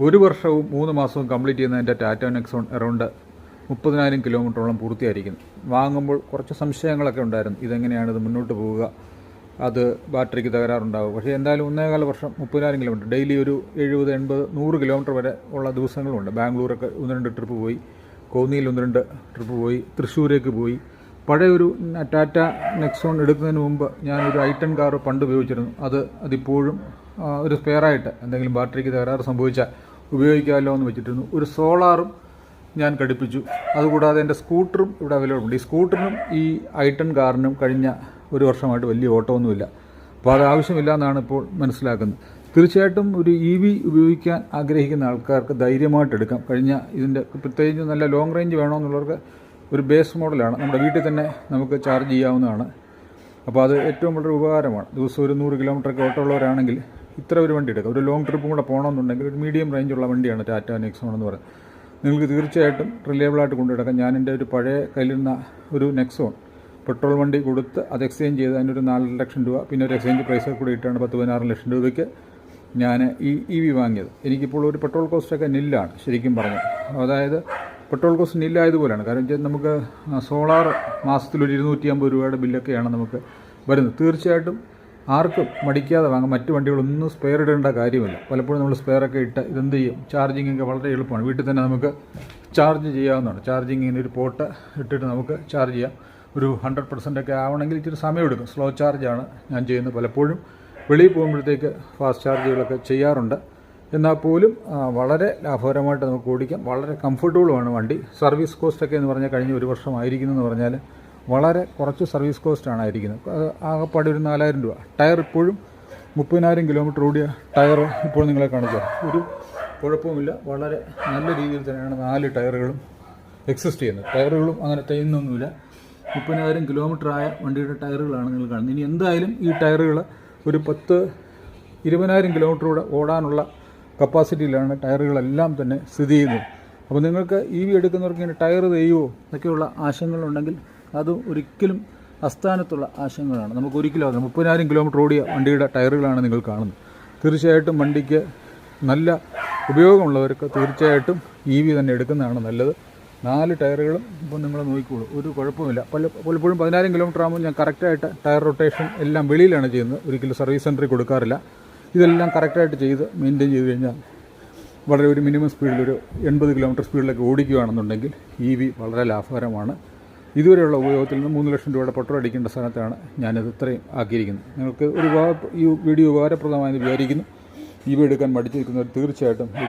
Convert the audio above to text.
1 വർഷവും 3 മാസവും കംപ്ലീറ്റ് ചെയ്യുന്ന എൻ്റെ ടാറ്റ നെക്സോൺ അറൗണ്ട് 30,000 കിലോമീറ്ററോളം പൂർത്തിയായിരിക്കുന്നു. വാങ്ങുമ്പോൾ കുറച്ച് സംശയങ്ങളൊക്കെ ഉണ്ടായിരുന്നു. ഇതെങ്ങനെയാണ് ഇത് മുന്നോട്ട് പോവുക, അത് ബാറ്ററിക്ക് തകരാറുണ്ടാവും. പക്ഷേ എന്തായാലും 1.25 വർഷം 30,000 കിലോമീറ്റർ, ഡെയിലി ഒരു 70, 80, 100 കിലോമീറ്റർ വരെ ഉള്ള ദിവസങ്ങളുണ്ട്. ബാംഗ്ലൂരൊക്കെ 1-2 ട്രിപ്പ് പോയി, കോന്നിയിൽ 1-2 ട്രിപ്പ് പോയി, തൃശ്ശൂരേക്ക് പോയി. പഴയൊരു ടാറ്റ നെക്സോൺ എടുക്കുന്നതിന് മുമ്പ് ഞാനൊരു i10 കാർ പണ്ട് ഉപയോഗിച്ചിരുന്നു. അതിപ്പോഴും ഒരു സ്പെയറായിട്ട് എന്തെങ്കിലും ബാറ്ററിക്ക് തകരാറ് സംഭവിച്ചാൽ ഉപയോഗിക്കാമല്ലോ എന്ന് വെച്ചിട്ടിരുന്നു. ഒരു സോളാറും ഞാൻ ഘടിപ്പിച്ചു. അതുകൂടാതെ എൻ്റെ സ്കൂട്ടറും ഇവിടെ അവൈലബിൾ ഉണ്ട്. ഈ സ്കൂട്ടറിനും ഈ i10 കാറിനും കഴിഞ്ഞ 1 വർഷമായിട്ട് വലിയ ഓട്ടമൊന്നുമില്ല. അപ്പോൾ അത് ആവശ്യമില്ല എന്നാണ് ഇപ്പോൾ മനസ്സിലാക്കുന്നത്. തീർച്ചയായിട്ടും ഒരു EV ഉപയോഗിക്കാൻ ആഗ്രഹിക്കുന്ന ആൾക്കാർക്ക് ധൈര്യമായിട്ട് എടുക്കാം. ഇതിൻ്റെ പ്രത്യേകിച്ച് നല്ല ലോങ് റേഞ്ച് വേണമെന്നുള്ളവർക്ക് ഒരു ബേസ് മോഡലാണ്. നമ്മുടെ വീട്ടിൽ തന്നെ നമുക്ക് ചാർജ് ചെയ്യാവുന്നതാണ്. അപ്പോൾ അത് ഏറ്റവും വളരെ ഉപകാരമാണ്. ദിവസം ഒരു 100 കിലോമീറ്ററൊക്കെ ഓട്ടമുള്ളവരാണെങ്കിൽ ഇത്ര ഒരു വണ്ടി എടുക്കാം. ഒരു ലോങ് ട്രിപ്പും കൂടെ പോകണമെന്നുണ്ടെങ്കിൽ ഒരു മീഡിയം റേഞ്ചുള്ള വണ്ടിയാണ് ടാറ്റ നെക്സോൺ എന്ന് പറയുന്നത്. നിങ്ങൾക്ക് തീർച്ചയായിട്ടും റിലയബിളായിട്ട് കൊണ്ടുനടക്കാം. ഞാൻ എൻ്റെ ഒരു പഴയ കയ്യിലിരുന്ന ഒരു നെക്സോൺ പെട്രോൾ വണ്ടി കൊടുത്ത് അത് എക്സ്ചേഞ്ച് ചെയ്ത് അതിനൊരു 4 ലക്ഷം രൂപ, പിന്നെ ഒരു എക്സ്ചേഞ്ച് പ്രൈസൊക്കെ കൂടി ഇട്ടാണ് 10-16 ലക്ഷം രൂപയ്ക്ക് ഞാൻ ഈ EV വാങ്ങിയത്. എനിക്കിപ്പോൾ ഒരു പെട്രോൾ കോസ്റ്റൊക്കെ നില്ലാണ് ശരിക്കും പറഞ്ഞത്. അതായത് പെട്രോൾ കോസ്റ്റ് നില്ലായതുപോലെയാണ്. കാരണം നമുക്ക് സോളാർ മാസത്തിലൊരു 250 രൂപയുടെ ബില്ലൊക്കെയാണ് നമുക്ക് വരുന്നത്. തീർച്ചയായിട്ടും ആർക്കും മടിക്കാതെ വാങ്ങാം. മറ്റ് വണ്ടികളൊന്നും സ്പെയർ ഇടേണ്ട കാര്യമില്ല. പലപ്പോഴും നമ്മൾ സ്പെയറൊക്കെ ഇട്ട് ഇതെന്ത് ചെയ്യും, ചാർജിങ്ങൊക്കെ വളരെ എളുപ്പമാണ്. വീട്ടിൽ തന്നെ നമുക്ക് ചാർജ് ചെയ്യാവുന്നതാണ്. ചാർജിങ്ങിന് ഒരു പോർട്ട് ഇട്ടിട്ട് നമുക്ക് ചാർജ് ചെയ്യാം. ഒരു 100% ഒക്കെ ആവണമെങ്കിൽ ഇച്ചിരി സമയമെടുക്കും. സ്ലോ ചാർജാണ് ഞാൻ ചെയ്യുന്നത്. പലപ്പോഴും വെളിയിൽ പോകുമ്പോഴത്തേക്ക് ഫാസ്റ്റ് ചാർജുകളൊക്കെ ചെയ്യാറുണ്ട്. എന്നാൽ പോലും വളരെ ലാഭകരമായിട്ട് നമുക്ക് ഓടിക്കാം. വളരെ കംഫർട്ടബിളുമാണ് വണ്ടി. സർവീസ് കോസ്റ്റൊക്കെ എന്ന് പറഞ്ഞാൽ കഴിഞ്ഞ 1 വർഷമായിരിക്കുന്നതെന്ന് പറഞ്ഞാൽ വളരെ കുറച്ച് സർവീസ് കോസ്റ്റാണ് ആയിരിക്കുന്നത്. ആകെപ്പാടെ ഒരു 4,000 രൂപ. ടയർ ഇപ്പോഴും 30,000 കിലോമീറ്റർ ഓടിയ ടയർ ഇപ്പോൾ നിങ്ങളെ കാണിക്കുക. ഒരു കുഴപ്പവുമില്ല. വളരെ നല്ല രീതിയിൽ തന്നെയാണ് 4 ടയറുകളും എക്സിസ്റ്റ് ചെയ്യുന്നത്. ടയറുകളും അങ്ങനെ തേയുന്നൊന്നുമില്ല. 30,000 കിലോമീറ്റർ ആയ വണ്ടിയുടെ ടയറുകളാണ് നിങ്ങൾ കാണുന്നത്. ഇനി എന്തായാലും ഈ ടയറുകൾ ഒരു 10-20,000 കിലോമീറ്റർ കൂടെ ഓടാനുള്ള കപ്പാസിറ്റിയിലാണ് ടയറുകളെല്ലാം തന്നെ സ്ഥിതി ചെയ്യുന്നത്. അപ്പോൾ നിങ്ങൾക്ക് EV എടുക്കുന്നവർക്ക് ഇങ്ങനെ ടയർ തെയ്യുമോ എന്നൊക്കെയുള്ള ആശങ്കകളുണ്ടെങ്കിൽ അത് ഒരിക്കലും അസ്ഥാനത്തുള്ള ആശങ്കകളാണ്. നമുക്ക് ഒരിക്കലും 30,000 കിലോമീറ്റർ ഓടിയ വണ്ടിയുടെ ടയറുകളാണ് നിങ്ങൾ കാണുന്നത്. തീർച്ചയായിട്ടും വണ്ടിക്ക് നല്ല ഉപയോഗമുള്ളവർക്ക് തീർച്ചയായിട്ടും EV തന്നെ എടുക്കുന്നതാണ് നല്ലത്. 4 ടയറുകളും ഇപ്പോൾ നിങ്ങൾ നോക്കിക്കോളൂ, ഒരു കുഴപ്പമില്ല. പലപ്പോഴും 10,000 കിലോമീറ്റർ ആകുമ്പോൾ ഞാൻ കറക്റ്റായിട്ട് ടയർ റൊട്ടേഷൻ എല്ലാം വെളിയിലാണ് ചെയ്യുന്നത്. ഒരിക്കലും സർവീസ് സെൻറ്ററിൽ കൊടുക്കാറില്ല. ഇതെല്ലാം കറക്റ്റായിട്ട് ചെയ്ത് മെയിൻറ്റെയിൻ ചെയ്ത് കഴിഞ്ഞാൽ വളരെ ഒരു മിനിമം സ്പീഡിൽ ഒരു 80 കിലോമീറ്റർ സ്പീഡിലൊക്കെ ഓടിക്കുകയാണെന്നുണ്ടെങ്കിൽ EV വളരെ ലാഭകരമാണ്. ഇതുവരെയുള്ള ഉപയോഗത്തിൽ നിന്ന് 3 ലക്ഷം രൂപയുടെ പെട്രോൾ അടിക്കേണ്ട സ്ഥലത്താണ് ഞാനത് ഇത്രയും ആക്കിയിരിക്കുന്നത്. നിങ്ങൾക്ക് ഈ വീഡിയോ ഉപകാരപ്രദമായെന്ന് വിചാരിക്കുന്നു. EV എടുക്കാൻ മടിച്ചിരിക്കുന്നവർ തീർച്ചയായിട്ടും